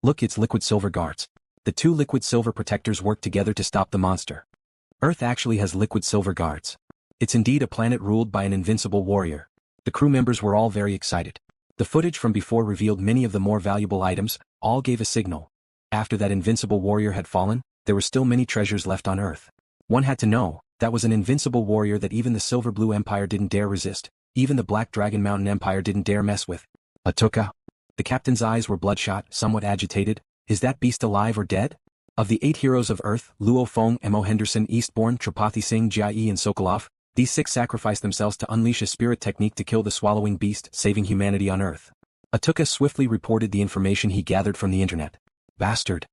Look, it's liquid silver guards. The two liquid silver protectors work together to stop the monster. Earth actually has liquid silver guards. It's indeed a planet ruled by an invincible warrior. The crew members were all very excited. The footage from before revealed many of the more valuable items, all gave a signal. After that invincible warrior had fallen, there were still many treasures left on Earth. One had to know, that was an invincible warrior that even the Silver Blue Empire didn't dare resist, even the Black Dragon Mountain Empire didn't dare mess with. Atuka. The captain's eyes were bloodshot, somewhat agitated. Is that beast alive or dead? Of the 8 heroes of Earth, Luo Feng, M.O. Henderson, Eastbourne, Tripathi Singh, Jai and Sokolov, these 6 sacrificed themselves to unleash a spirit technique to kill the swallowing beast, saving humanity on Earth. Atuka swiftly reported the information he gathered from the internet. Bastard.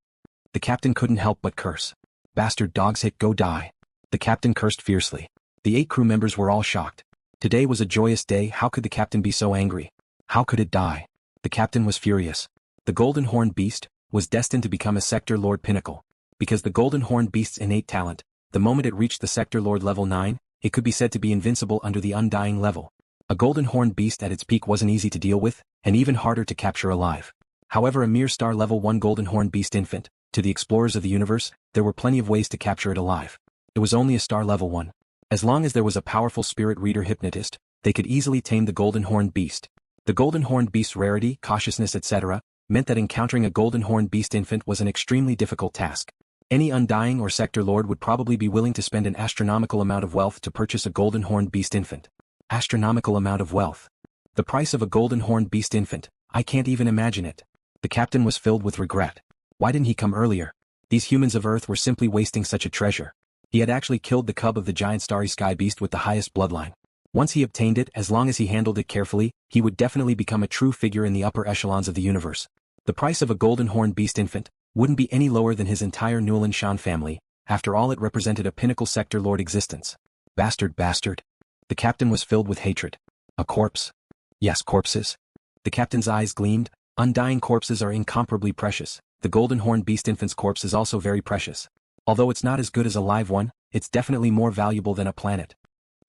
The captain couldn't help but curse. Bastard dogs, hit go die. The captain cursed fiercely. The 8 crew members were all shocked. Today was a joyous day. How could the captain be so angry? How could it die? The captain was furious. The golden horned beast was destined to become a sector lord pinnacle. Because the golden horned beast's innate talent, the moment it reached the sector lord level 9, it could be said to be invincible under the Undying level. A golden horned beast at its peak wasn't easy to deal with, and even harder to capture alive. However, a mere star level 1 golden horned beast infant, to the explorers of the universe, there were plenty of ways to capture it alive. It was only a star level 1. As long as there was a powerful spirit reader hypnotist, they could easily tame the golden horned beast. The golden horned beast's rarity, cautiousness, etc., meant that encountering a golden horned beast infant was an extremely difficult task. Any Undying or sector lord would probably be willing to spend an astronomical amount of wealth to purchase a golden horned beast infant. Astronomical amount of wealth. The price of a golden horned beast infant, I can't even imagine it. The captain was filled with regret. Why didn't he come earlier? These humans of Earth were simply wasting such a treasure. He had actually killed the cub of the giant starry sky beast with the highest bloodline. Once he obtained it, as long as he handled it carefully, he would definitely become a true figure in the upper echelons of the universe. The price of a golden horned beast infant wouldn't be any lower than his entire Nuolan Shan family. After all, it represented a pinnacle sector lord existence. Bastard, bastard. The captain was filled with hatred. A corpse? Yes, corpses. The captain's eyes gleamed. Undying corpses are incomparably precious. The golden horned beast infant's corpse is also very precious. Although it's not as good as a live one, it's definitely more valuable than a planet.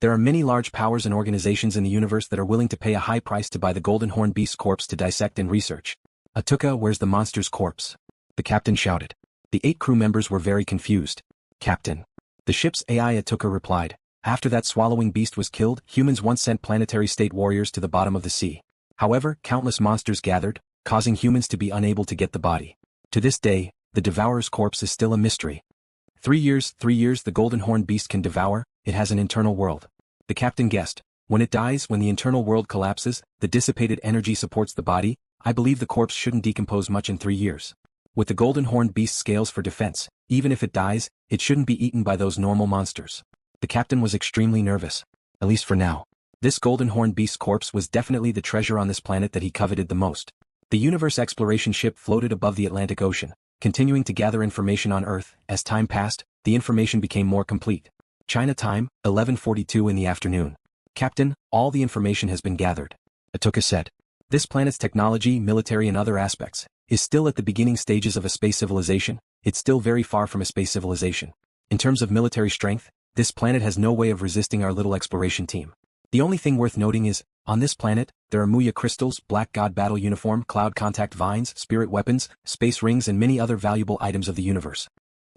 There are many large powers and organizations in the universe that are willing to pay a high price to buy the golden horned beast's corpse to dissect and research. Atuka, where's the monster's corpse? The captain shouted. The 8 crew members were very confused. Captain. The ship's AI, Atuka replied. After that swallowing beast was killed, humans once sent planetary state warriors to the bottom of the sea. However, countless monsters gathered, causing humans to be unable to get the body. To this day, the devourer's corpse is still a mystery. 3 years the golden horned beast can devour, it has an internal world. The captain guessed. When it dies, when the internal world collapses, the dissipated energy supports the body. I believe the corpse shouldn't decompose much in 3 years. With the golden horned beast's scales for defense, even if it dies, it shouldn't be eaten by those normal monsters. The captain was extremely nervous. At least for now. This golden horned beast's corpse was definitely the treasure on this planet that he coveted the most. The universe exploration ship floated above the Atlantic Ocean, continuing to gather information on Earth. As time passed, the information became more complete. China time, 11:42 in the afternoon. Captain, all the information has been gathered. Atuka said. This planet's technology, military and other aspects, is still at the beginning stages of a space civilization. It's still very far from a space civilization. In terms of military strength, this planet has no way of resisting our little exploration team. The only thing worth noting is, on this planet, there are Muya crystals, Black God battle uniform, cloud contact vines, spirit weapons, space rings and many other valuable items of the universe.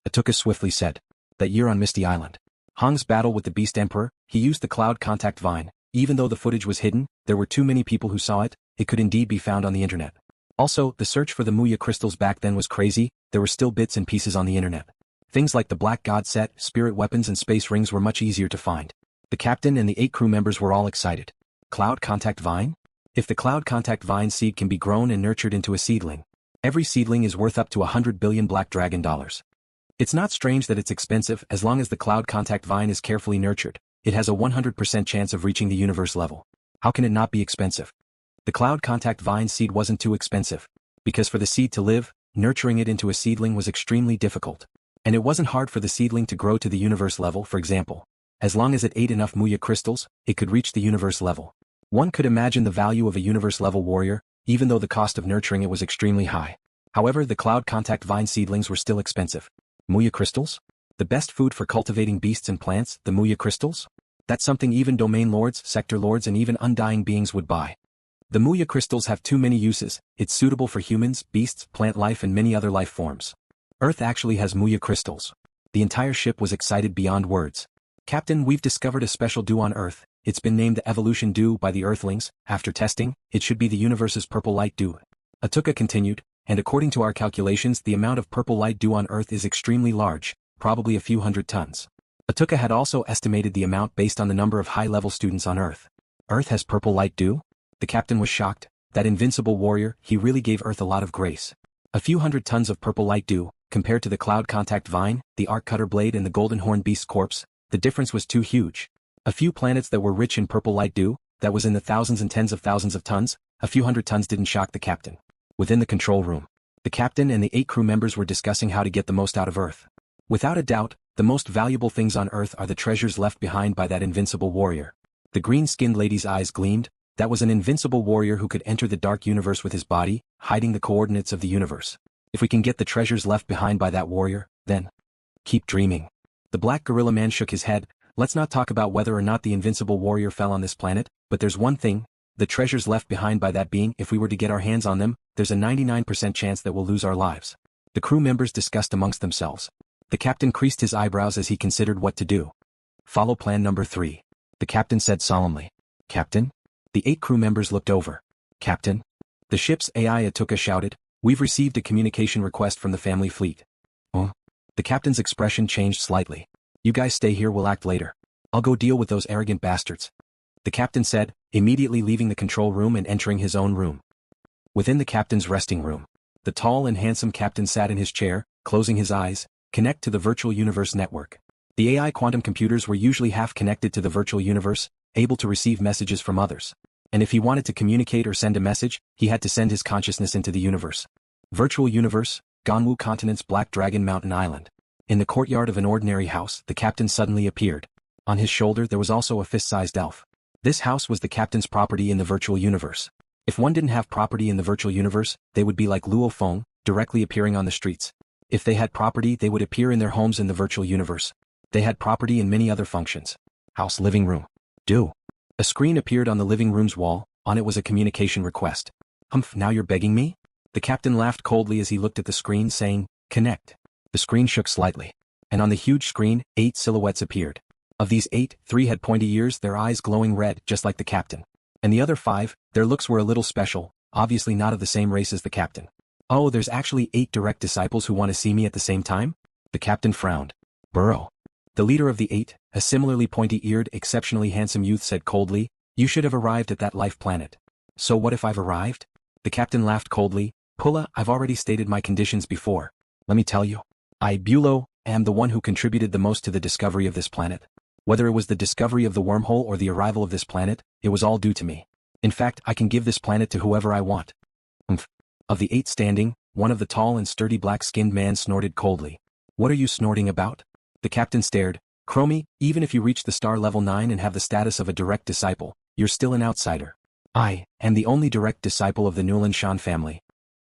Atuka swiftly said. That year on Misty Island. Hong's battle with the Beast Emperor, he used the cloud contact vine. Even though the footage was hidden, there were too many people who saw it. It could indeed be found on the internet. Also, the search for the Muya crystals back then was crazy. There were still bits and pieces on the internet. Things like the Black God set, spirit weapons and space rings were much easier to find. The captain and the 8 crew members were all excited. Cloud contact vine? If the cloud contact vine seed can be grown and nurtured into a seedling, every seedling is worth up to 100 billion black dragon dollars. It's not strange that it's expensive. As long as the cloud contact vine is carefully nurtured, it has a 100% chance of reaching the universe level. How can it not be expensive? The cloud contact vine seed wasn't too expensive. Because for the seed to live, nurturing it into a seedling was extremely difficult. And it wasn't hard for the seedling to grow to the universe level. For example, as long as it ate enough Muya crystals, it could reach the universe level. One could imagine the value of a universe level warrior, even though the cost of nurturing it was extremely high. However, the cloud contact vine seedlings were still expensive. Muya crystals? The best food for cultivating beasts and plants, the Muya crystals? That's something even domain lords, sector lords and even undying beings would buy. The Muya crystals have too many uses, it's suitable for humans, beasts, plant life and many other life forms. Earth actually has Muya crystals. The entire ship was excited beyond words. Captain, we've discovered a special dew on Earth. It's been named the Evolution Dew by the Earthlings. After testing, it should be the universe's purple light dew. Atuka continued, and according to our calculations the amount of purple light dew on Earth is extremely large, probably a few hundred tons. Atuka had also estimated the amount based on the number of high-level students on Earth. Earth has purple light dew? The captain was shocked. That invincible warrior, he really gave Earth a lot of grace. A few hundred tons of purple light dew, compared to the cloud contact vine, the arc cutter blade and the golden horn beast's corpse, the difference was too huge. A few planets that were rich in purple light dew, that was in the thousands and tens of thousands of tons, a few hundred tons didn't shock the captain. Within the control room, the captain and the 8 crew members were discussing how to get the most out of Earth. Without a doubt, the most valuable things on Earth are the treasures left behind by that invincible warrior. The green-skinned lady's eyes gleamed. That was an invincible warrior who could enter the dark universe with his body, hiding the coordinates of the universe. If we can get the treasures left behind by that warrior, then keep dreaming. The black gorilla man shook his head. Let's not talk about whether or not the invincible warrior fell on this planet, but there's one thing. The treasures left behind by that being, if we were to get our hands on them, there's a 99% chance that we'll lose our lives. The crew members discussed amongst themselves. The captain creased his eyebrows as he considered what to do. Follow plan number 3. The captain said solemnly. Captain? The 8 crew members looked over. Captain? The ship's AI Atuka shouted, we've received a communication request from the family fleet. Oh? The captain's expression changed slightly. You guys stay here, we'll act later. I'll go deal with those arrogant bastards. The captain said, immediately leaving the control room and entering his own room. Within the captain's resting room, the tall and handsome captain sat in his chair, closing his eyes, connect to the virtual universe network. The AI quantum computers were usually half connected to the virtual universe, able to receive messages from others. And if he wanted to communicate or send a message, he had to send his consciousness into the universe. Virtual universe, Ganwu Continent's Black Dragon Mountain Island. In the courtyard of an ordinary house, the captain suddenly appeared. On his shoulder there was also a fist-sized elf. This house was the captain's property in the virtual universe. If one didn't have property in the virtual universe, they would be like Luo Feng, directly appearing on the streets. If they had property, they would appear in their homes in the virtual universe. They had property in many other functions. House, living room. A screen appeared on the living room's wall. On it was a communication request. Humph, now you're begging me? The captain laughed coldly as he looked at the screen, saying, connect. The screen shook slightly. And on the huge screen, 8 silhouettes appeared. Of these 8, 3 had pointy ears, their eyes glowing red, just like the captain. And the other 5, their looks were a little special, obviously not of the same race as the captain. Oh, there's actually 8 direct disciples who want to see me at the same time? The captain frowned. Buluo. The leader of the 8, a similarly pointy-eared, exceptionally handsome youth, said coldly, you should have arrived at that life planet. So what if I've arrived? The captain laughed coldly. Pulla, I've already stated my conditions before. Let me tell you. I, Buluo, am the one who contributed the most to the discovery of this planet. Whether it was the discovery of the wormhole or the arrival of this planet, it was all due to me. In fact, I can give this planet to whoever I want. Of the 8 standing, one of the tall and sturdy black-skinned man snorted coldly. What are you snorting about? The captain stared. Chromie, even if you reach the star level 9 and have the status of a direct disciple, you're still an outsider. I am the only direct disciple of the Nuolan Shan family.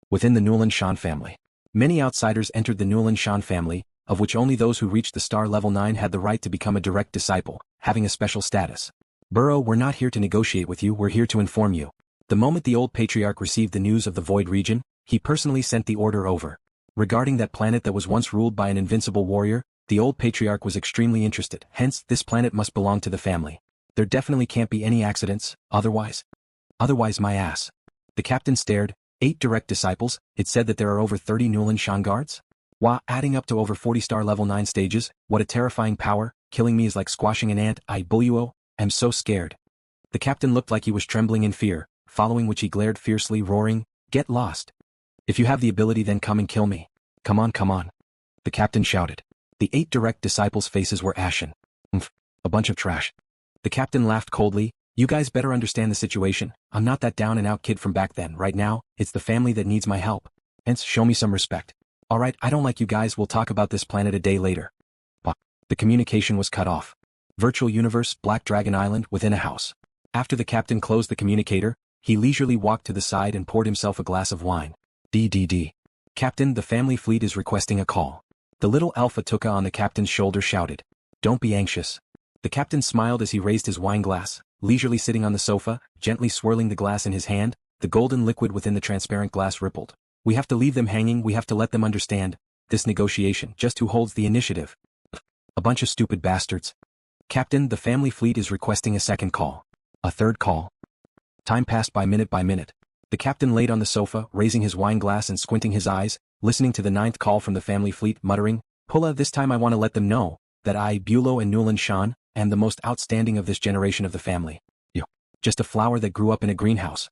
Within the Nuolan Shan family, many outsiders entered the Nuolan Shan family, of which only those who reached the star level 9 had the right to become a direct disciple, having a special status. Buluo, we're not here to negotiate with you, we're here to inform you. The moment the old patriarch received the news of the Void region, he personally sent the order over. Regarding that planet that was once ruled by an invincible warrior, the old patriarch was extremely interested, hence, this planet must belong to the family. There definitely can't be any accidents, otherwise my ass. The captain stared. 8 direct disciples, it said that there are over 30 Nuolan Shan guards? Wow, adding up to over 40 star level 9 stages, what a terrifying power, killing me is like squashing an ant. I, Buluo, am so scared. The captain looked like he was trembling in fear, following which he glared fiercely, roaring, get lost. If you have the ability, then come and kill me. Come on. The captain shouted. The 8 direct disciples' faces were ashen. A bunch of trash. The captain laughed coldly. You guys better understand the situation. I'm not that down-and-out kid from back then. Right now, it's the family that needs my help. Hence, show me some respect. Alright, I don't like you guys, we'll talk about this planet a day later. The communication was cut off. Virtual universe, Black Dragon Island, within a house. After the captain closed the communicator, he leisurely walked to the side and poured himself a glass of wine. DDD. Captain, the family fleet is requesting a call. The little alpha Tuka on the captain's shoulder shouted. Don't be anxious. The captain smiled as he raised his wine glass, leisurely sitting on the sofa, gently swirling the glass in his hand. The golden liquid within the transparent glass rippled. We have to leave them hanging, we have to let them understand. This negotiation, just who holds the initiative? A bunch of stupid bastards. Captain, the family fleet is requesting a second call. A third call. Time passed by minute by minute. The captain laid on the sofa, raising his wine glass and squinting his eyes, listening to the ninth call from the family fleet, muttering, Pulla, this time I want to let them know that I, Buluo and Nuolan Shan, am the most outstanding of this generation of the family. You. Just a flower that grew up in a greenhouse.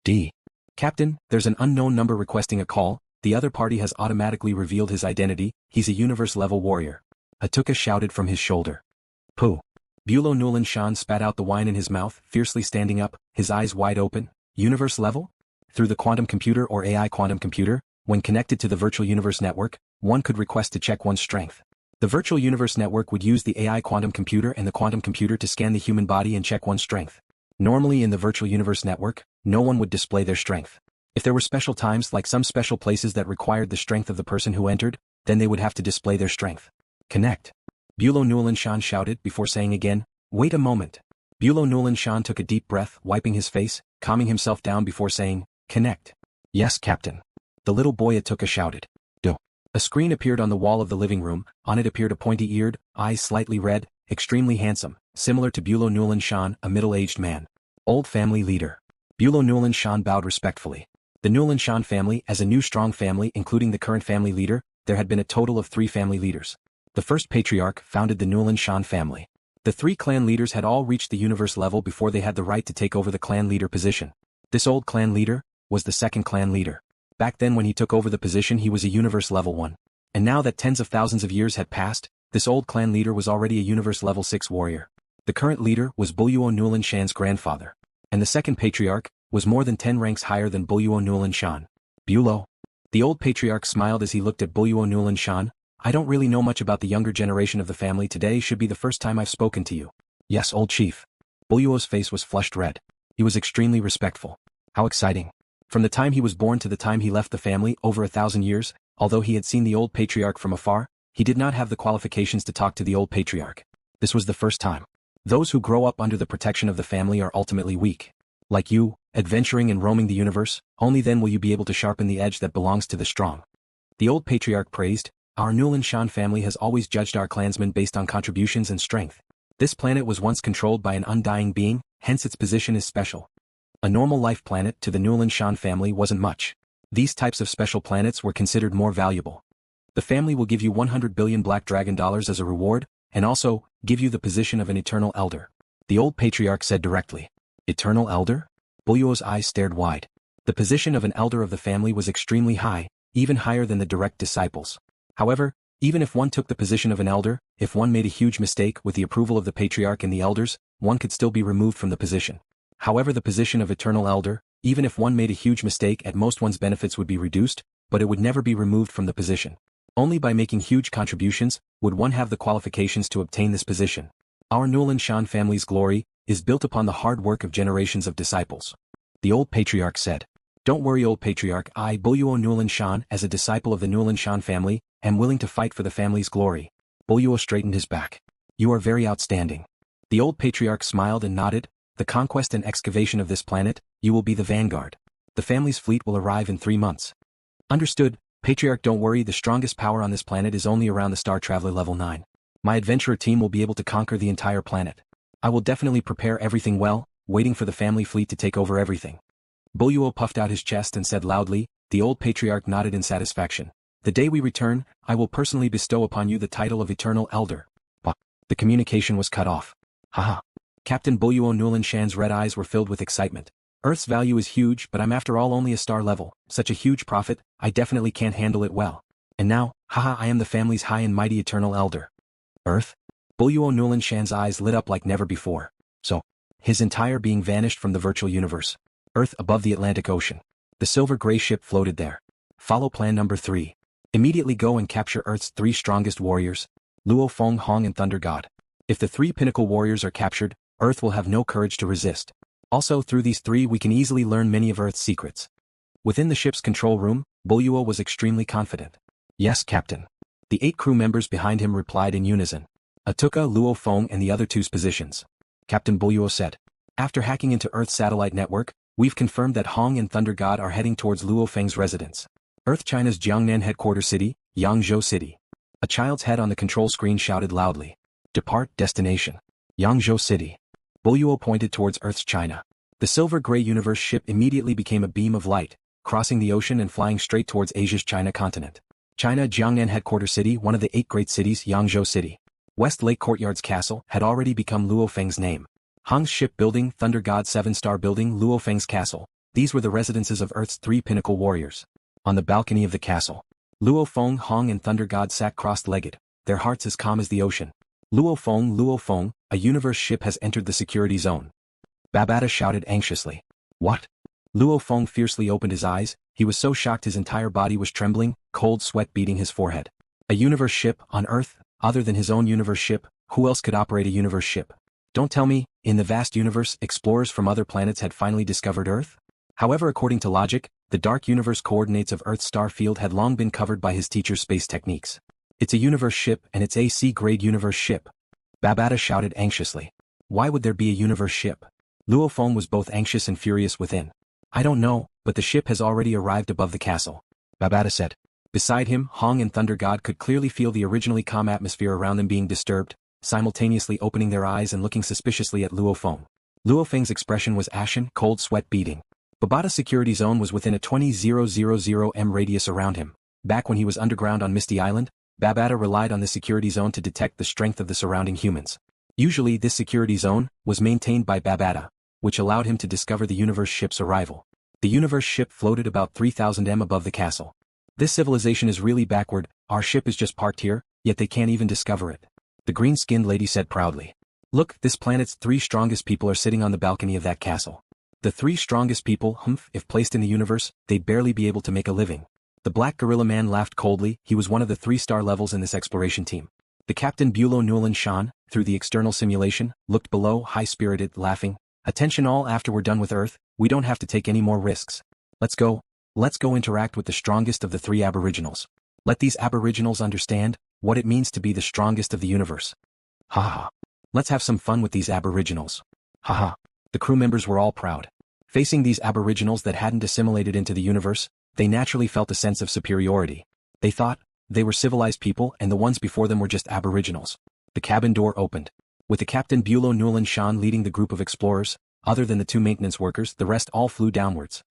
D. Captain, there's an unknown number requesting a call. The other party has automatically revealed his identity. He's a universe-level warrior. Atuka shouted from his shoulder. Pooh. Buluo Nuolan Shan spat out the wine in his mouth, fiercely standing up, his eyes wide open. Universe-level? Through the quantum computer or AI quantum computer, when connected to the virtual universe network, one could request to check one's strength. The virtual universe network would use the AI quantum computer and the quantum computer to scan the human body and check one's strength. Normally in the virtual universe network, no one would display their strength. If there were special times like some special places that required the strength of the person who entered, then they would have to display their strength. Connect. Buluo Nuolan Shan shouted before saying again, wait a moment. Buluo Nuolan Shan took a deep breath, wiping his face, calming himself down before saying, connect. Yes, Captain. The little boy Atuka shouted. Do. A screen appeared on the wall of the living room. On it appeared a pointy-eared, eyes slightly red, extremely handsome, similar to Buluo Nuolan Shan, a middle-aged man. Old family leader. Buluo Nuolan Shan bowed respectfully. The Nuolan Shan family, as a new strong family including the current family leader, there had been a total of 3 family leaders. The first patriarch founded the Nuolan Shan family. The 3 clan leaders had all reached the universe level before they had the right to take over the clan leader position. This old clan leader was the second clan leader. Back then when he took over the position he was a universe level 1. And now that tens of thousands of years had passed, this old clan leader was already a universe level 6 warrior. The current leader was Buluo Nuolan Shan's grandfather. And the second patriarch was more than 10 ranks higher than Buluo Nuolan Shan. Buluo. The old patriarch smiled as he looked at Buluo Nuolan Shan. I don't really know much about the younger generation of the family. Today should be the first time I've spoken to you. Yes, old chief. Buluo's face was flushed red. He was extremely respectful. How exciting. From the time he was born to the time he left the family, over 1,000 years, although he had seen the old patriarch from afar, he did not have the qualifications to talk to the old patriarch. This was the first time. Those who grow up under the protection of the family are ultimately weak. Like you, adventuring and roaming the universe, only then will you be able to sharpen the edge that belongs to the strong. The old patriarch praised, our Nuolan Shan family has always judged our clansmen based on contributions and strength. This planet was once controlled by an undying being, hence its position is special. A normal life planet to the Nuolan Shan family wasn't much. These types of special planets were considered more valuable. The family will give you 100 billion black dragon dollars as a reward, and also, give you the position of an eternal elder. The old patriarch said directly. Eternal elder? Buluo's eyes stared wide. The position of an elder of the family was extremely high, even higher than the direct disciples. However, even if one took the position of an elder, if one made a huge mistake with the approval of the patriarch and the elders, one could still be removed from the position. However, the position of eternal elder, even if one made a huge mistake, at most one's benefits would be reduced, but it would never be removed from the position. Only by making huge contributions would one have the qualifications to obtain this position. Our Nuolan Shan family's glory is built upon the hard work of generations of disciples. The old patriarch said. Don't worry, old patriarch, I, Buluo Nuolan Shan, as a disciple of the Nuolan Shan family, am willing to fight for the family's glory. Buluo straightened his back. You are very outstanding. The old patriarch smiled and nodded. The conquest and excavation of this planet, you will be the vanguard. The family's fleet will arrive in 3 months. Understood, patriarch, don't worry, the strongest power on this planet is only around the Star Traveler level 9. My adventurer team will be able to conquer the entire planet. I will definitely prepare everything well, waiting for the family fleet to take over everything. Buluo puffed out his chest and said loudly. The old patriarch nodded in satisfaction. The day we return, I will personally bestow upon you the title of Eternal Elder. But the communication was cut off. Haha. Captain Buluo Nuolan Shan's red eyes were filled with excitement. Earth's value is huge, but I'm after all only a star level. Such a huge profit, I definitely can't handle it well. And now, haha, I am the family's high and mighty Eternal Elder. Earth? Buluo Nuolan Shan's eyes lit up like never before. So, his entire being vanished from the virtual universe. Earth above the Atlantic Ocean. The silver-gray ship floated there. Follow plan number 3. Immediately go and capture Earth's 3 strongest warriors, Luo Feng, Hong and Thunder God. If the 3 pinnacle warriors are captured, Earth will have no courage to resist. Also, through these 3 we can easily learn many of Earth's secrets. Within the ship's control room, Buluo was extremely confident. Yes, Captain. The 8 crew members behind him replied in unison. Atuka, Luo Feng and the other two's positions. Captain Buluo said. After hacking into Earth's satellite network, we've confirmed that Hong and Thunder God are heading towards Luo Feng's residence. Earth China's Jiangnan headquarters city, Yangzhou City. A child's head on the control screen shouted loudly. Depart, destination. Yangzhou City. Buluo pointed towards Earth's China. The silver-gray universe ship immediately became a beam of light, crossing the ocean and flying straight towards Asia's China continent. China Jiangnan headquarters city, one of the 8 great cities, Yangzhou City. West Lake Courtyard's castle had already become Luo Feng's name. Hong's ship building, Thunder God's 7-star building, Luo Feng's castle. These were the residences of Earth's 3 pinnacle warriors. On the balcony of the castle, Luo Feng, Hong and Thunder God sat crossed-legged, their hearts as calm as the ocean. Luo Feng, a universe ship has entered the security zone. Babata shouted anxiously. What? Luo Feng fiercely opened his eyes, he was so shocked his entire body was trembling, cold sweat beading his forehead. A universe ship, on Earth, other than his own universe ship, who else could operate a universe ship? Don't tell me, in the vast universe, explorers from other planets had finally discovered Earth? However, according to logic, the dark universe coordinates of Earth's star field had long been covered by his teacher's space techniques. It's a universe ship and it's a C-grade universe ship. Babata shouted anxiously. Why would there be a universe ship? Luo Feng was both anxious and furious within. I don't know, but the ship has already arrived above the castle. Babata said. Beside him, Hong and Thunder God could clearly feel the originally calm atmosphere around them being disturbed, simultaneously opening their eyes and looking suspiciously at Luo Feng. Luo Feng's expression was ashen, cold sweat beading. Babata's security zone was within a 20,000 m radius around him. Back when he was underground on Misty Island, Babata relied on this security zone to detect the strength of the surrounding humans. Usually this security zone was maintained by Babata, which allowed him to discover the universe ship's arrival. The universe ship floated about 3,000 m above the castle. This civilization is really backward, our ship is just parked here, yet they can't even discover it. The green-skinned lady said proudly. Look, this planet's 3 strongest people are sitting on the balcony of that castle. The 3 strongest people, if placed in the universe, they'd barely be able to make a living. The black gorilla man laughed coldly, he was one of the 3-star levels in this exploration team. The captain Buluo Nuolan Shan, through the external simulation, looked below, high-spirited, laughing. Attention all, after we're done with Earth, we don't have to take any more risks. Let's go interact with the strongest of the 3 aboriginals. Let these aboriginals understand what it means to be the strongest of the universe. Haha. Let's have some fun with these aboriginals. Haha. The crew members were all proud. Facing these aboriginals that hadn't assimilated into the universe, they naturally felt a sense of superiority. They thought they were civilized people and the ones before them were just aboriginals. The cabin door opened. With the captain Buluo Nuolan Shan leading the group of explorers, other than the 2 maintenance workers, the rest all flew downwards.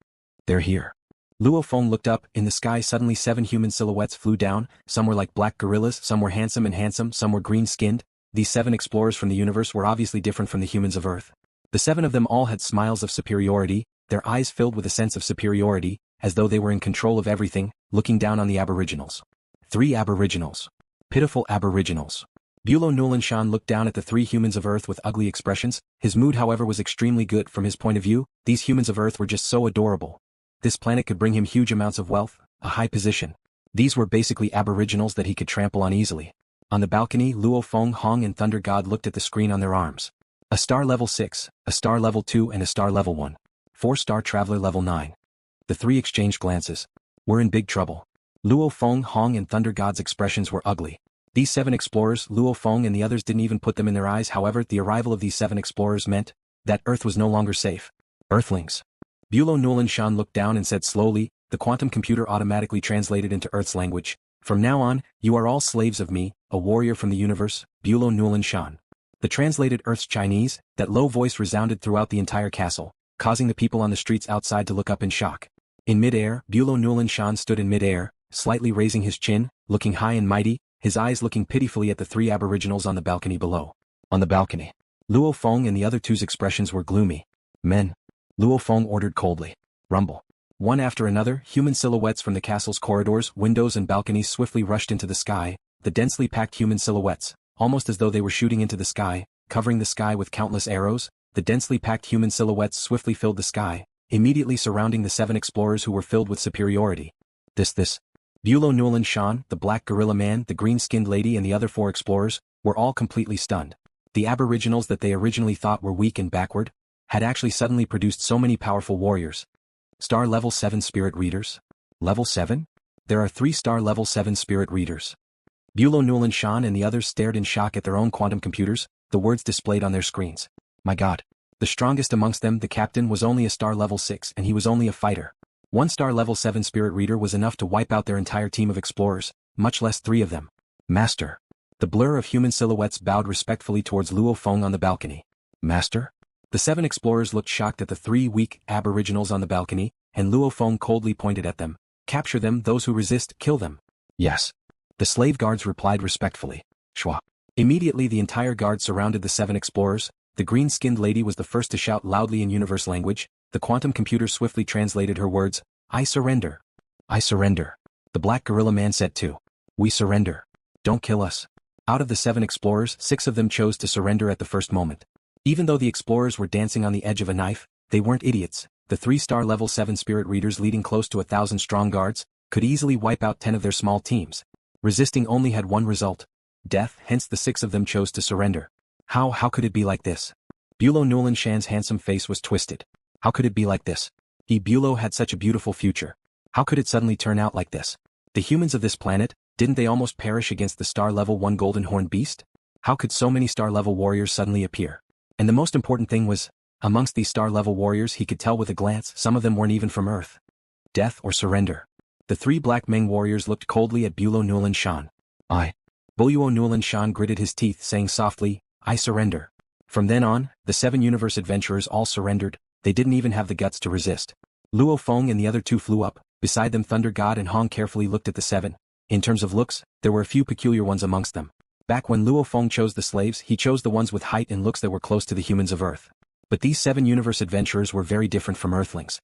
They're here. Luo Feng looked up, in the sky suddenly 7 human silhouettes flew down, some were like black gorillas, some were handsome, some were green-skinned. These 7 explorers from the universe were obviously different from the humans of Earth. The 7 of them all had smiles of superiority, their eyes filled with a sense of superiority, as though they were in control of everything, looking down on the aboriginals. 3 aboriginals. Pitiful aboriginals. Buluo Nuolan Shan looked down at the 3 humans of Earth with ugly expressions, his mood however was extremely good from his point of view, these humans of Earth were just so adorable. This planet could bring him huge amounts of wealth, a high position. These were basically aboriginals that he could trample on easily. On the balcony, Luo Feng, Hong and Thunder God looked at the screen on their arms. A star level 6, a star level 2 and a star level 1. 4-star traveler level 9. The 3 exchanged glances. We're in big trouble. Luo Feng, Hong and Thunder God's expressions were ugly. These 7 explorers, Luo Feng and the others didn't even put them in their eyes, however, the arrival of these 7 explorers meant that Earth was no longer safe. Earthlings. Buluo Nuolan Shan looked down and said slowly, the quantum computer automatically translated into Earth's language. From now on, you are all slaves of me, a warrior from the universe, Buluo Nuolan Shan. The translated Earth's Chinese, that low voice resounded throughout the entire castle, causing the people on the streets outside to look up in shock. In mid-air, Buluo Nuolan Shan stood in mid-air, slightly raising his chin, looking high and mighty, his eyes looking pitifully at the 3 aboriginals on the balcony below. On the balcony, Luo Feng and the other 2's expressions were gloomy. Men. Luo Feng ordered coldly. Rumble. One after another, human silhouettes from the castle's corridors, windows and balconies swiftly rushed into the sky, the densely packed human silhouettes, almost as though they were shooting into the sky, covering the sky with countless arrows, the densely packed human silhouettes swiftly filled the sky, immediately surrounding the 7 explorers who were filled with superiority. This. Buluo Nuolan Shan, the black gorilla man, the green-skinned lady and the other 4 explorers, were all completely stunned. The aboriginals that they originally thought were weak and backward, had actually suddenly produced so many powerful warriors. Star level 7 spirit readers? Level 7? There are 3 star level 7 spirit readers. Buluo, Nuolan Shan and the others stared in shock at their own quantum computers, the words displayed on their screens. My god. The strongest amongst them, the captain, was only a star level 6 and he was only a fighter. 1 star level 7 spirit reader was enough to wipe out their entire team of explorers, much less 3 of them. Master. The blur of human silhouettes bowed respectfully towards Luo Feng on the balcony. Master? The 7 explorers looked shocked at the 3 weak aboriginals on the balcony, and Luo Feng coldly pointed at them. Capture them, those who resist, kill them. Yes. The slave guards replied respectfully. Shwa. Immediately the entire guard surrounded the 7 explorers. The green-skinned lady was the first to shout loudly in universe language. The quantum computer swiftly translated her words. I surrender. I surrender. The black gorilla man said too. We surrender. Don't kill us. Out of the 7 explorers, 6 of them chose to surrender at the first moment. Even though the explorers were dancing on the edge of a knife, they weren't idiots. The 3-star level 7 spirit readers leading close to 1,000 strong guards could easily wipe out 10 of their small teams. Resisting only had one result. Death, hence the 6 of them chose to surrender. How could it be like this? Buluo, Nuolan Shan's handsome face was twisted. How could it be like this? Buluo had such a beautiful future. How could it suddenly turn out like this? The humans of this planet, didn't they almost perish against the star level 1 golden horned beast? How could so many star level warriors suddenly appear? And the most important thing was, amongst these star level warriors he could tell with a glance some of them weren't even from Earth. Death or surrender. The 3 black Meng warriors looked coldly at Buluo, Nuolan Shan. Buluo, Nuolan Shan gritted his teeth saying softly, I surrender. From then on, the 7 universe adventurers all surrendered. They didn't even have the guts to resist. Luo Feng and the other 2 flew up. Beside them Thunder God and Hong carefully looked at the 7. In terms of looks, there were a few peculiar ones amongst them. Back when Luo Feng chose the slaves, he chose the ones with height and looks that were close to the humans of Earth. But these 7 universe adventurers were very different from Earthlings.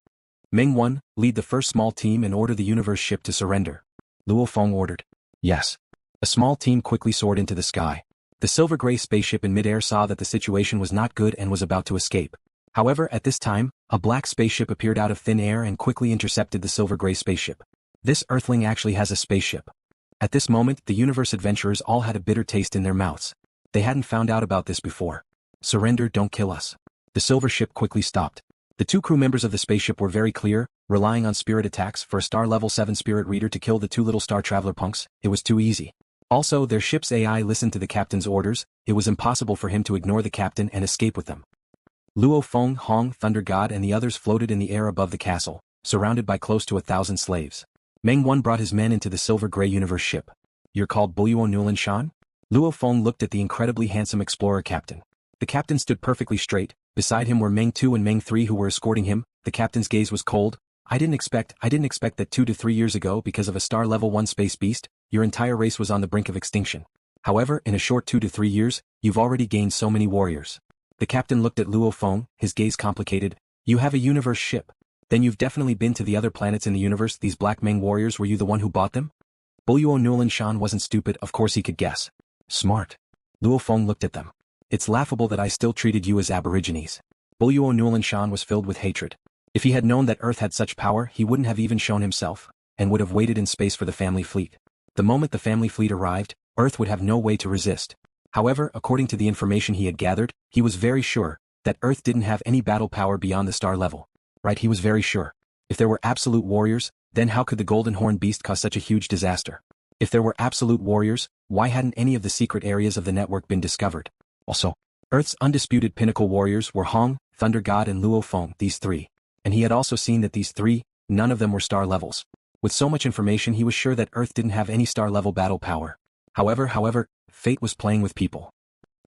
Meng 1, lead the first small team and order the universe ship to surrender. Luo Feng ordered. Yes. A small team quickly soared into the sky. The silver-gray spaceship in midair saw that the situation was not good and was about to escape. However, at this time, a black spaceship appeared out of thin air and quickly intercepted the silver-gray spaceship. This Earthling actually has a spaceship. At this moment, the universe adventurers all had a bitter taste in their mouths. They hadn't found out about this before. Surrender, don't kill us. The silver ship quickly stopped. The 2 crew members of the spaceship were very clear, relying on spirit attacks for a star level 7 spirit reader to kill the 2 little star traveler punks. It was too easy. Also, their ship's AI listened to the captain's orders. It was impossible for him to ignore the captain and escape with them. Luo Feng, Hong, Thunder God and the others floated in the air above the castle, surrounded by close to 1,000 slaves. Meng 1 brought his men into the silver-gray universe ship. You're called Buluo, Nuolan Shan? Luo Feng looked at the incredibly handsome explorer captain. The captain stood perfectly straight. Beside him were Meng 2 and Meng 3 who were escorting him. The captain's gaze was cold. I didn't expect that 2 to 3 years ago, because of a star level 1 space beast, your entire race was on the brink of extinction. However, in a short 2 to 3 years, you've already gained so many warriors. The captain looked at Luo Feng, his gaze complicated. You have a universe ship. Then you've definitely been to the other planets in the universe. These black Meng warriors, were you the one who bought them? Buluo, Nuolan Shan wasn't stupid, of course he could guess. Smart. Luo Feng looked at them. It's laughable that I still treated you as aborigines. Buluo, Nuolan Shan was filled with hatred. If he had known that Earth had such power, he wouldn't have even shown himself, and would have waited in space for the family fleet. The moment the family fleet arrived, Earth would have no way to resist. However, according to the information he had gathered, he was very sure that Earth didn't have any battle power beyond the star level. Right, he was very sure. If there were absolute warriors, then how could the golden horn beast cause such a huge disaster? If there were absolute warriors, why hadn't any of the secret areas of the network been discovered? Also, Earth's undisputed pinnacle warriors were Hong, Thunder God and Luo Feng, these 3. And he had also seen that these 3, none of them were star levels. With so much information he was sure that Earth didn't have any star level battle power. However, fate was playing with people.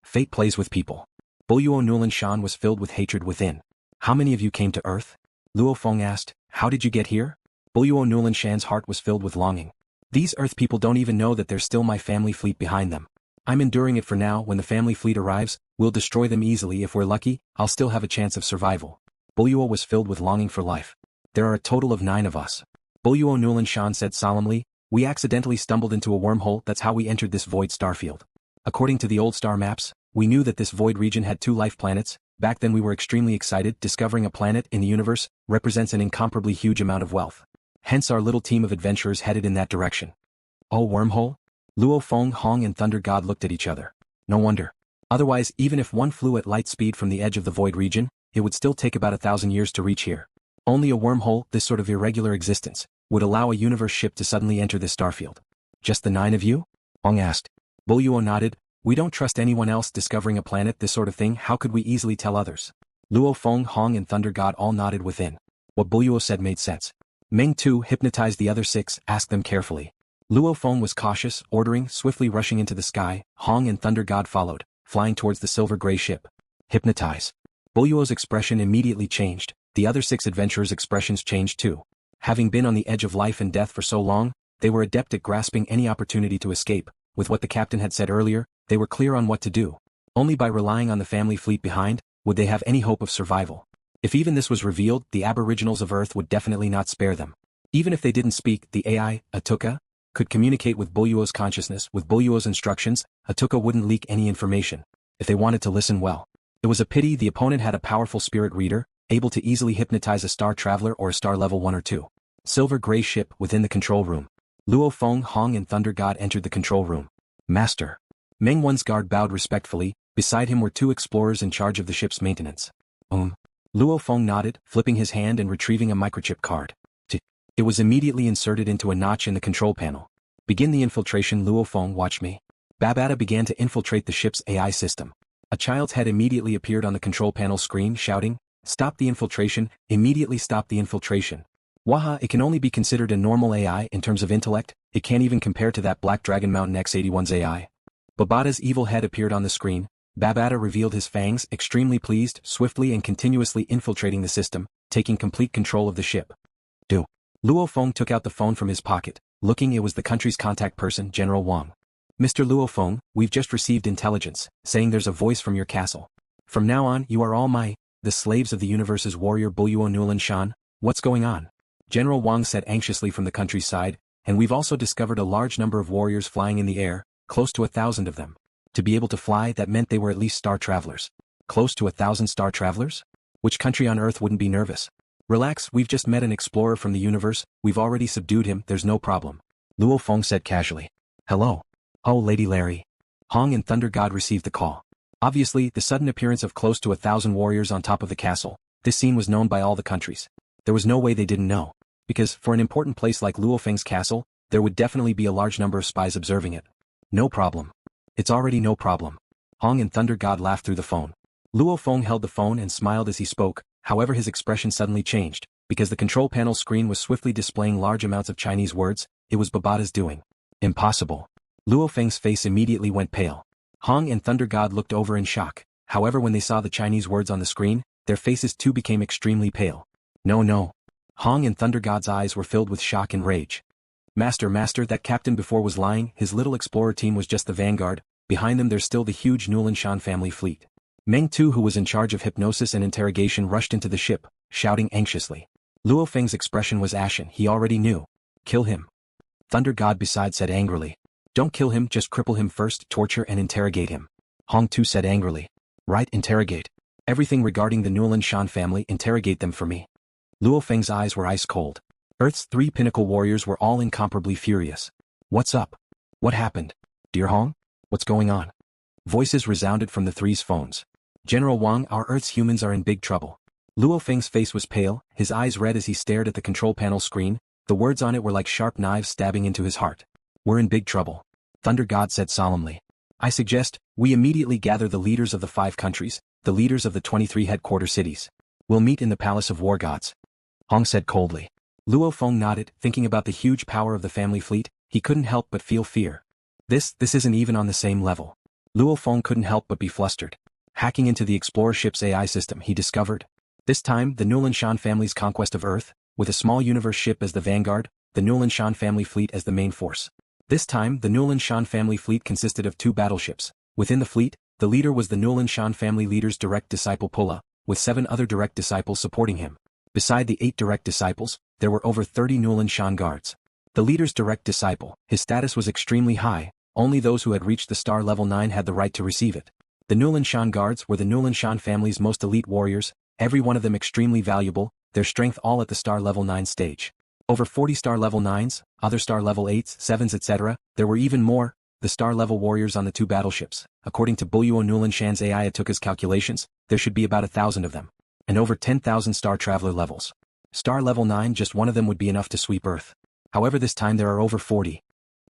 Fate plays with people. Buluo, Nuolan Shan was filled with hatred within. How many of you came to Earth? Luo Feng asked. How did you get here? Buluo, Nuolan Shan's heart was filled with longing. These Earth people don't even know that there's still my family fleet behind them. I'm enduring it for now. When the family fleet arrives, we'll destroy them easily. If we're lucky, I'll still have a chance of survival. Buluo was filled with longing for life. There are a total of 9 of us. Buluo, Nuolan Shan said solemnly. We accidentally stumbled into a wormhole. That's how we entered this void starfield. According to the old star maps, we knew that this void region had 2 life planets. Back then we were extremely excited. Discovering a planet in the universe represents an incomparably huge amount of wealth. Hence our little team of adventurers headed in that direction. Oh, wormhole? Luo Feng, Hong and Thunder God looked at each other. No wonder. Otherwise, even if one flew at light speed from the edge of the void region, it would still take about 1,000 years to reach here. Only a wormhole, this sort of irregular existence, would allow a universe ship to suddenly enter this starfield. Just the 9 of you? Hong asked. Buluo nodded. We don't trust anyone else discovering a planet, this sort of thing. How could we easily tell others? Luo Feng, Hong and Thunder God all nodded within. What Buluo said made sense. Meng Tu hypnotized the other 6, asked them carefully. Luo Feng was cautious, ordering, swiftly rushing into the sky. Hong and Thunder God followed, flying towards the silver-gray ship. Hypnotize. Buluo's expression immediately changed. The other 6 adventurers' expressions changed too. Having been on the edge of life and death for so long, they were adept at grasping any opportunity to escape. With what the captain had said earlier, they were clear on what to do. Only by relying on the family fleet behind, would they have any hope of survival. If even this was revealed, the aboriginals of Earth would definitely not spare them. Even if they didn't speak, the AI, Atuka, could communicate with Buluo's consciousness. With Buluo's instructions, Atuka wouldn't leak any information. If they wanted to listen well. It was a pity the opponent had a powerful spirit reader, able to easily hypnotize a star traveler or a star level 1 or 2. Silver-gray ship within the control room. Luo Feng, Hong and Thunder God entered the control room. Master. Meng Wan's guard bowed respectfully. Beside him were 2 explorers in charge of the ship's maintenance. Luo Feng nodded, flipping his hand and retrieving a microchip card. It was immediately inserted into a notch in the control panel. Begin the infiltration. Luo Feng, watch me. Babata began to infiltrate the ship's AI system. A child's head immediately appeared on the control panel screen, shouting, "Stop the infiltration, immediately stop the infiltration." Waha, it can only be considered a normal AI in terms of intellect, it can't even compare to that Black Dragon Mountain X81's AI. Babata's evil head appeared on the screen. Babata revealed his fangs, extremely pleased, swiftly and continuously infiltrating the system, taking complete control of the ship. Luo Feng took out the phone from his pocket, looking. It was the country's contact person, General Wang. Mr. Luo Feng, we've just received intelligence, saying there's a voice from your castle. From now on, you are all the slaves of the universe's warrior Buluo Nuolan Shan. What's going on? General Wang said anxiously from the countryside, and we've also discovered a large number of warriors flying in the air, close to 1,000 of them. To be able to fly, that meant they were at least star travelers. Close to 1,000 star travelers? Which country on Earth wouldn't be nervous? Relax, we've just met an explorer from the universe, we've already subdued him, there's no problem. Luo Feng said casually. Hello. Oh, Lady Larry. Hong and Thunder God received the call. Obviously, the sudden appearance of close to 1,000 warriors on top of the castle, this scene was known by all the countries. There was no way they didn't know. Because, for an important place like LuoFeng's castle, there would definitely be a large number of spies observing it. No problem. It's already no problem. Hong and Thunder God laughed through the phone. Luo Feng held the phone and smiled as he spoke, however his expression suddenly changed, because the control panel screen was swiftly displaying large amounts of Chinese words. It was Babata's doing. Impossible. Luo Feng's face immediately went pale. Hong and Thunder God looked over in shock, however when they saw the Chinese words on the screen, their faces too became extremely pale. No. Hong and Thunder God's eyes were filled with shock and rage. Master, that captain before was lying, his little explorer team was just the vanguard, behind them there's still the huge Nuolan Shan family fleet. Meng Tu, who was in charge of hypnosis and interrogation, rushed into the ship, shouting anxiously. Luo Feng's expression was ashen. He already knew. Kill him. Thunder God beside said angrily. Don't kill him, just cripple him first, torture and interrogate him. Hong Tu said angrily. Right, interrogate. Everything regarding the Nuolan Shan family, interrogate them for me. Luo Feng's eyes were ice cold. Earth's 3 pinnacle warriors were all incomparably furious. What's up? What happened? Dear Hong? What's going on? Voices resounded from the 3's phones. General Wang, our Earth's humans are in big trouble. Luo Feng's face was pale, his eyes red as he stared at the control panel screen. The words on it were like sharp knives stabbing into his heart. We're in big trouble. Thunder God said solemnly. I suggest, we immediately gather the leaders of the 5 countries, the leaders of the 23 headquarter cities. We'll meet in the Palace of War Gods. Hong said coldly. Luo Feng nodded, thinking about the huge power of the family fleet. He couldn't help but feel fear. This isn't even on the same level. Luo Feng couldn't help but be flustered. Hacking into the explorer ship's AI system, he discovered. This time, the Nuolan Shan family's conquest of Earth, with a small universe ship as the vanguard, the Nuolan Shan family fleet as the main force. This time, the Nuolan Shan family fleet consisted of 2 battleships. Within the fleet, the leader was the Nuolan Shan family leader's direct disciple Pula, with 7 other direct disciples supporting him. Beside the 8 direct disciples, there were over 30 Nuolan Shan guards. The leader's direct disciple, his status was extremely high, only those who had reached the star level 9 had the right to receive it. The Nuolan Shan guards were the Nuolan Shan family's most elite warriors, every one of them extremely valuable, their strength all at the star level 9 stage. Over 40 star level 9s, other star level 8s, 7s etc., there were even more, the star level warriors on the 2 battleships. According to Buluo Nuolan Shan's AI Atuka's calculations, there should be about 1,000 of them. And over 10,000 star traveler levels. Star level 9, just one of them would be enough to sweep Earth. However, this time there are over 40.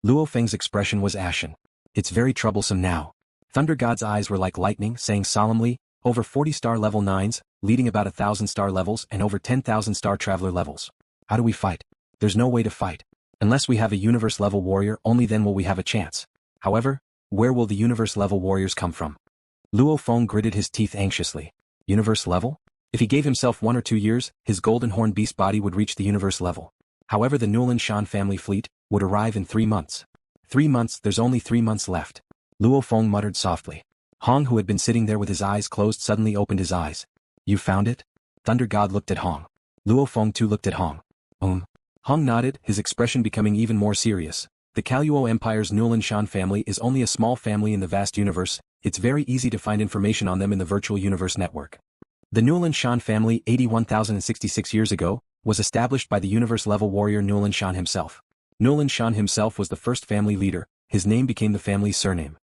LuoFeng's expression was ashen. It's very troublesome now. Thunder God's eyes were like lightning, saying solemnly, over 40 star level 9s, leading about 1,000 star levels and over 10,000 star traveler levels. How do we fight? There's no way to fight. Unless we have a universe level warrior, only then will we have a chance. However, where will the universe level warriors come from? Luo Feng gritted his teeth anxiously. Universe level? If he gave himself 1 or 2 years, his golden horn beast body would reach the universe level. However, the Nuolan Shan family fleet would arrive in 3 months. 3 months, there's only 3 months left. Luo Feng muttered softly. Hong, who had been sitting there with his eyes closed, suddenly opened his eyes. You found it? Thunder God looked at Hong. Luo Feng too looked at Hong. Hong nodded, his expression becoming even more serious. The Kaluo Empire's Nuolan Shan family is only a small family in the vast universe. It's very easy to find information on them in the virtual universe network. The Nuolan Shan family 81,066 years ago was established by the universe-level warrior Nuolan Shan himself. Nuolan Shan himself was the first family leader. His name became the family's surname.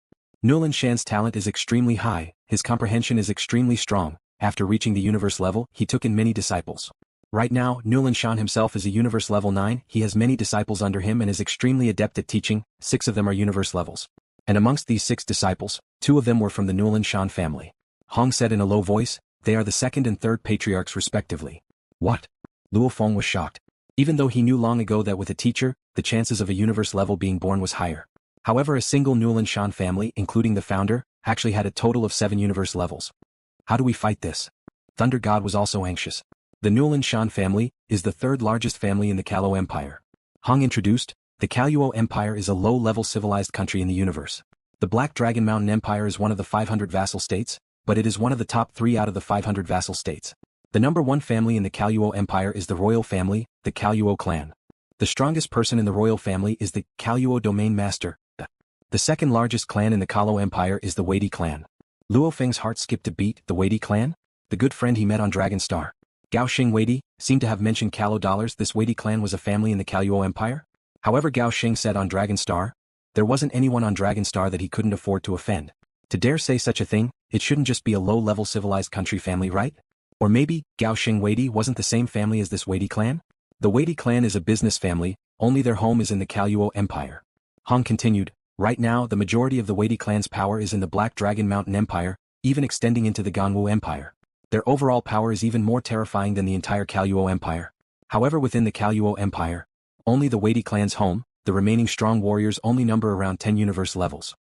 Nuolan Shan's talent is extremely high, his comprehension is extremely strong. After reaching the universe level, he took in many disciples. Right now, Nuolan Shan himself is a universe level 9, he has many disciples under him and is extremely adept at teaching, 6 of them are universe levels. And amongst these 6 disciples, 2 of them were from the Nuolan Shan family. Hong said in a low voice, they are the 2nd and 3rd patriarchs respectively. What? Luo Feng was shocked. Even though he knew long ago that with a teacher, the chances of a universe level being born was higher. However, a single Nuolan Shan family, including the founder, actually had a total of 7 universe levels. How do we fight this? Thunder God was also anxious. The Nuolan Shan family is the 3rd largest family in the Kaluo Empire. Hong introduced, the Kaluo Empire is a low-level civilized country in the universe. The Black Dragon Mountain Empire is one of the 500 vassal states, but it is one of the top 3 out of the 500 vassal states. The number 1 family in the Kaluo Empire is the royal family, the Kaluo clan. The strongest person in the royal family is the Kaluo domain master. The 2nd largest clan in the Kaluo Empire is the Wadey clan. LuoFeng's heart skipped a beat. The Wadey clan? The good friend he met on Dragon Star. Gao Xing Wadey seemed to have mentioned Kaluo dollars. This Wadey clan was a family in the Kaluo Empire? However, Gao Xing said on Dragon Star, there wasn't anyone on Dragon Star that he couldn't afford to offend. To dare say such a thing, it shouldn't just be a low-level civilized country family, right? Or maybe, Gao Xing Wadey wasn't the same family as this Wadey clan? The Wadey clan is a business family, only their home is in the Kaluo Empire. Hong continued, right now the majority of the Wadey clan's power is in the Black Dragon Mountain Empire, even extending into the Ganwu Empire. Their overall power is even more terrifying than the entire Kaluo Empire. However, within the Kaluo Empire, only the Wadey clan's home, the remaining strong warriors only number around 10 universe levels.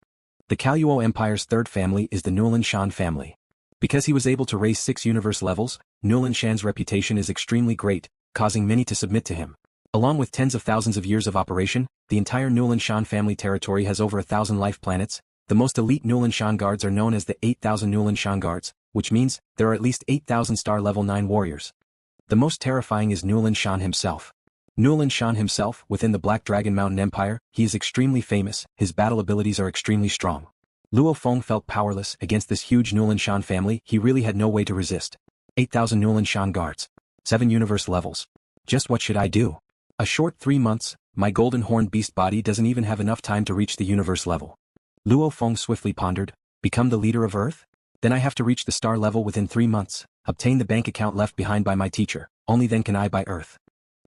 The Kaluo Empire's 3rd family is the Nuolan Shan family. Because he was able to raise 6 universe levels, Nuolan Shan's reputation is extremely great, causing many to submit to him. Along with tens of thousands of years of operation, the entire Nuolan Shan family territory has over 1,000 life planets. The most elite Nuolan Shan guards are known as the 8,000 Nuolan Shan guards, which means there are at least 8,000 star level 9 warriors. The most terrifying is Nuolan Shan himself. Nuolan Shan himself, within the Black Dragon Mountain Empire, he is extremely famous, his battle abilities are extremely strong. Luo Feng felt powerless against this huge Nuolan Shan family, he really had no way to resist. 8,000 Nuolan Shan guards. 7 universe levels. Just what should I do? A short 3 months, my golden horned beast body doesn't even have enough time to reach the universe level. Luo Feng swiftly pondered, become the leader of Earth? Then I have to reach the star level within 3 months, obtain the bank account left behind by my teacher, only then can I buy Earth.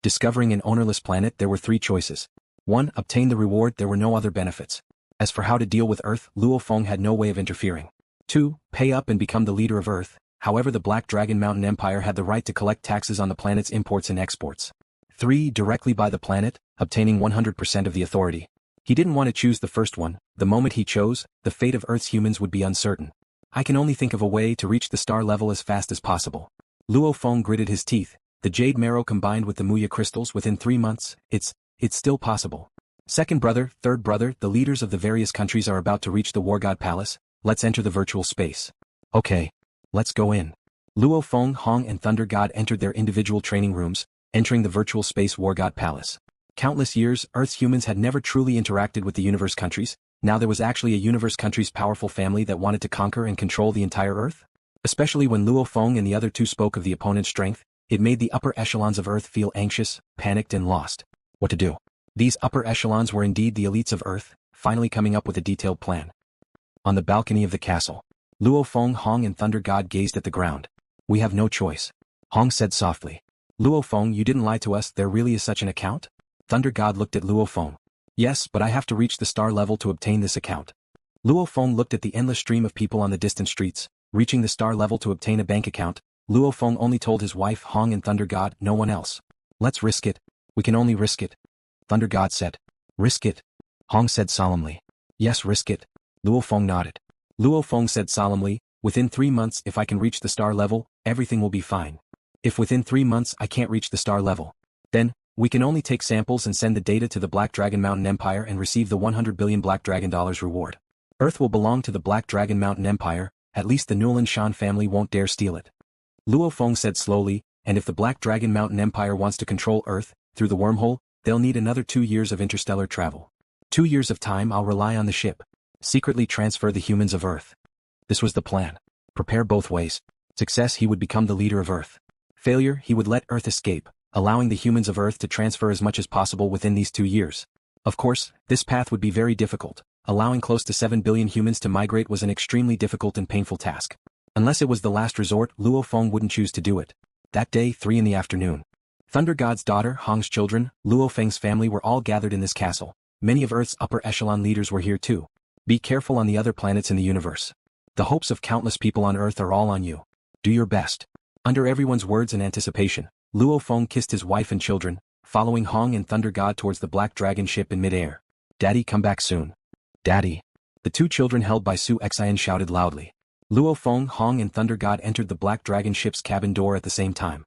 Discovering an ownerless planet, there were 3 choices. 1. Obtain the reward, there were no other benefits. As for how to deal with Earth, Luo Feng had no way of interfering. 2. Pay up and become the leader of Earth, however the Black Dragon Mountain Empire had the right to collect taxes on the planet's imports and exports. 3. Directly buy the planet, obtaining 100% of the authority. He didn't want to choose the first one, the moment he chose, the fate of Earth's humans would be uncertain. I can only think of a way to reach the star level as fast as possible. Luo Feng gritted his teeth, the jade marrow combined with the Muya crystals within 3 months, it's still possible. 2nd brother, 3rd brother, the leaders of the various countries are about to reach the War God Palace, let's enter the virtual space. Okay. Let's go in. Luo Feng, Hong and Thunder God entered their individual training rooms, entering the virtual space War God Palace. Countless years, Earth's humans had never truly interacted with the universe countries, now there was actually a universe country's powerful family that wanted to conquer and control the entire Earth? Especially when Luo Feng and the other 2 spoke of the opponent's strength, it made the upper echelons of Earth feel anxious, panicked and lost. What to do? These upper echelons were indeed the elites of Earth, finally coming up with a detailed plan. On the balcony of the castle, Luo Feng, Hong and Thunder God gazed at the ground. We have no choice. Hong said softly. Luo Feng, you didn't lie to us, there really is such an account? Thunder God looked at Luo Feng. Yes, but I have to reach the star level to obtain this account. Luo Feng looked at the endless stream of people on the distant streets, reaching the star level to obtain a bank account. Luo Feng only told his wife Hong and Thunder God, no one else. Let's risk it. We can only risk it. Thunder God said. Risk it. Hong said solemnly. Yes, risk it. Luo Feng nodded. Luo Feng said solemnly, within 3 months if I can reach the star level, everything will be fine. If within 3 months I can't reach the star level, then, we can only take samples and send the data to the Black Dragon Mountain Empire and receive the 100 billion Black Dragon dollars reward. Earth will belong to the Black Dragon Mountain Empire, at least the Nuolan Shan family won't dare steal it. Luo Feng said slowly, and if the Black Dragon Mountain Empire wants to control Earth, through the wormhole, they'll need another 2 years of interstellar travel. 2 years of time I'll rely on the ship. Secretly transfer the humans of Earth. This was the plan. Prepare both ways. Success, he would become the leader of Earth. Failure, he would let Earth escape, allowing the humans of Earth to transfer as much as possible within these 2 years. Of course, this path would be very difficult. Allowing close to 7 billion humans to migrate was an extremely difficult and painful task. Unless it was the last resort, Luo Feng wouldn't choose to do it. That day, 3 in the afternoon. Thunder God's daughter, Hong's children, Luo Feng's family were all gathered in this castle. Many of Earth's upper echelon leaders were here too. Be careful on the other planets in the universe. The hopes of countless people on Earth are all on you. Do your best. Under everyone's words and anticipation, Luo Feng kissed his wife and children, following Hong and Thunder God towards the Black Dragon ship in midair. Daddy, come back soon. Daddy. The 2 children held by Su Xian shouted loudly. Luo Feng, Hong and Thunder God entered the Black Dragon ship's cabin door at the same time.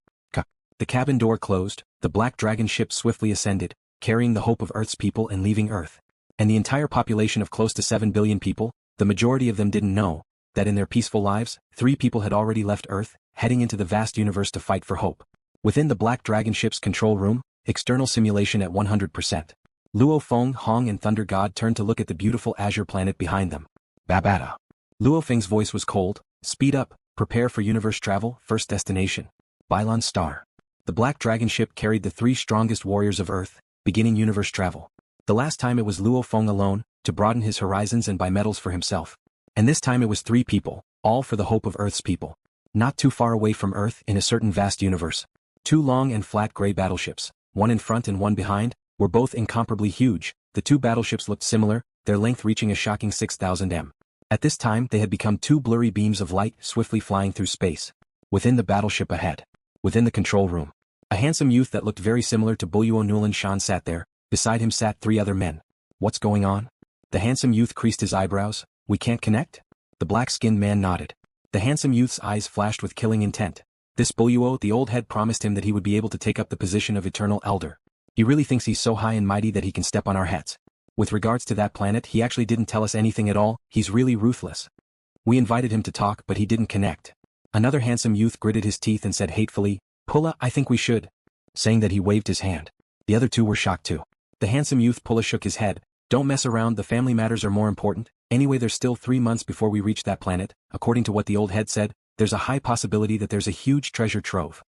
The cabin door closed, the Black Dragon ship swiftly ascended, carrying the hope of Earth's people and leaving Earth. And the entire population of close to 7 billion people, the majority of them didn't know, that in their peaceful lives, 3 people had already left Earth, heading into the vast universe to fight for hope. Within the Black Dragon ship's control room, external simulation at 100%. Luo Feng, Hong and Thunder God turned to look at the beautiful azure planet behind them. Babada. LuoFeng's voice was cold. Speed up, prepare for universe travel, first destination. Nuolan Star. The Black Dragon ship carried the 3 strongest warriors of Earth, beginning universe travel. The last time it was Luo Feng alone, to broaden his horizons and buy medals for himself. And this time it was 3 people, all for the hope of Earth's people. Not too far away from Earth in a certain vast universe. 2 long and flat gray battleships, one in front and one behind, were both incomparably huge. The 2 battleships looked similar, their length reaching a shocking 6,000 m. At this time they had become 2 blurry beams of light swiftly flying through space. Within the battleship ahead. Within the control room. A handsome youth that looked very similar to Buluo Nuolan Shan sat there. Beside him sat 3 other men. What's going on? The handsome youth creased his eyebrows. We can't connect? The black-skinned man nodded. The handsome youth's eyes flashed with killing intent. This Buluo, the old head, promised him that he would be able to take up the position of eternal elder. He really thinks he's so high and mighty that he can step on our heads. With regards to that planet, he actually didn't tell us anything at all. He's really ruthless. We invited him to talk, but he didn't connect. Another handsome youth gritted his teeth and said hatefully, Pulla, I think we should. Saying that, he waved his hand. The other 2 were shocked too. The handsome youth Pulla shook his head. Don't mess around, the family matters are more important. Anyway, there's still 3 months before we reach that planet. According to what the old head said, there's a high possibility that there's a huge treasure trove.